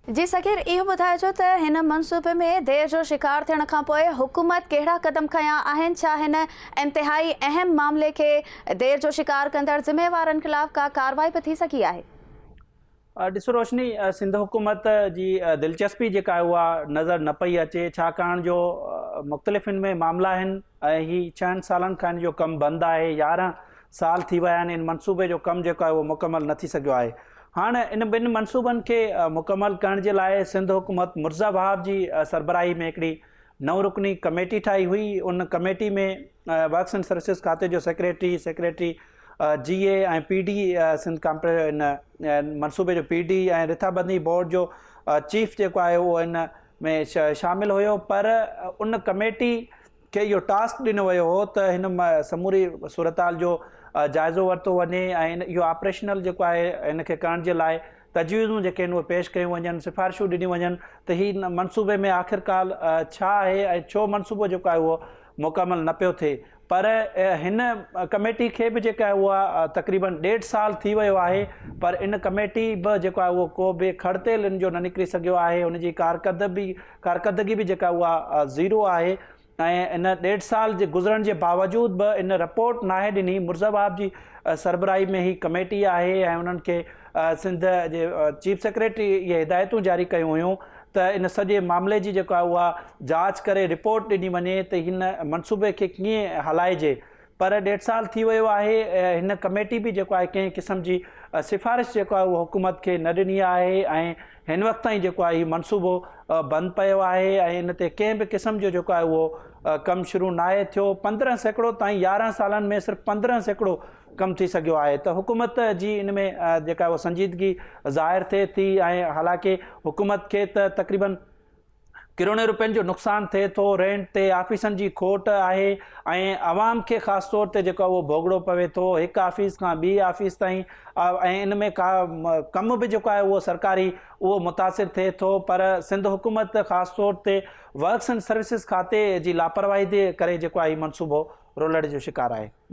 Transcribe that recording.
जी सगीर, इहो ॿुधाइजो त हिन मनसूबे में देर जो शिकार थियण खां पोइ हुकूमत कहिड़ा क़दम खयां आहिनि? छा हिन इंतिहाई अहम मामले खे देर जो शिकार कंदड़ ज़िम्मेवारनि ख़िलाफ़ का कार्रवाई बि थी सघी आहे? ॾिसो रोशनी, सिंध हुकूमत जी दिलचस्पी जेका आहे उहा नज़र न पई अचे, छाकाणि जो मुख़्तलिफ़ इन में मामला आहिनि ऐं ही 6 सालनि खां इन जो कमु बंदि आहे। 11 साल थी विया आहिनि। इन मनसूबे जो कमु जेको आहे उहो मुकमल न थी सघियो आहे। हाणे इन ॿिनि मनसूबनि खे मुकमल करण जे लाइ सिंध हुकूमत मुर्ज़ा वहाब जी सरबराही में हिकिड़ी 9 रुकनी कमेटी ठाही हुई। उन कमेटी में वर्क्स एंड सर्विसिस खाते जो सेक्रेटरी GA ऐं PD सिंध इन मनसूबे जो PD ऐं रिथाबंदी बोर्ड जो चीफ जेको आहे उहो इन में शामिल हुयो। पर उन कमेटी खे इहो टास्क ॾिनो वियो हो त हिन समूरी सूरताल जो जाइज़ो वरितो वञे ऐं इहो ऑपरेशनल जेको आहे इनखे करण जे लाइ तजवीज़ूं जेके आहिनि उहे पेश कयूं वञनि, सिफ़ारिशूं ॾिनियूं वञनि त ही मनसूबे में आख़िरकार छा आहे ऐं छो मनसूबो जेको आहे उहो मुकमल न पियो थिए। पर हिन कमेटी खे बि जेका आहे उहा तक़रीबन 1.5 साल थी वियो आहे, पर इन कमेटी बि जेको आहे उहो को बि खड़तेल इन जो न निकिरी सघियो आहे। उनजी कारकर्दगी बि जेका उहा ज़ीरो आहे ऐं इन 1.5 साल जे गुज़रण जे बावजूद बि इन रिपोर्ट नाहे ॾिनी। मुर्ज़ा वहाब जी सरबराही में ही कमेटी आहे ऐं उन्हनि खे सिंध जे चीफ सेक्रेटरी इहे हिदायतूं जारी कयूं हुयूं त इन सॼे मामले जी जेको आहे उहा जांच करे रिपोर्ट ॾिनी वञे त हिन मनसूबे खे कीअं हलाइजे। पर 1.5 साल थी वियो आहे। हिन कमेटी बि जेको आहे कंहिं क़िस्म जी सिफ़ारिश जेको आहे उहा हुकूमत खे न ॾिनी आहे ऐं हिन वक़्त ताईं जेको आहे हीउ मनसूबो बंदि पियो आहे ऐं इन ते कंहिं बि क़िस्म जो जेको आहे उहो कमु शुरू न आहे थियो। 15 सैकड़ो ताईं 11 सालनि में सिर्फ़ु 15 सैकड़ो कमु थी सघियो आहे। त हुकूमत जी इन में जेका उहा संजीदगी ज़ाहिर थिए थी ऐं हालांकि हुकूमत खे त तक़रीबन किरोड़े रुपयनि जो नुक़सानु थिए थो। रेंट ते ऑफिसनि जी खोट आहे ऐं आवाम खे ख़ासि तौर ते जेको उहो भोगड़ो पवे थो, हिकु ऑफिस खां ॿी ऑफिस ताईं ऐं इन में कमु बि जेको आहे उहो सरकारी उहो मुतासिर थिए थो। पर सिंध हुकूमत ख़ासि तौर ते वर्क्स एंड सर्विसिस खाते जी लापरवाही जे करे जेको आहे हीउ मनसूबो रुलण जो शिकार आहे।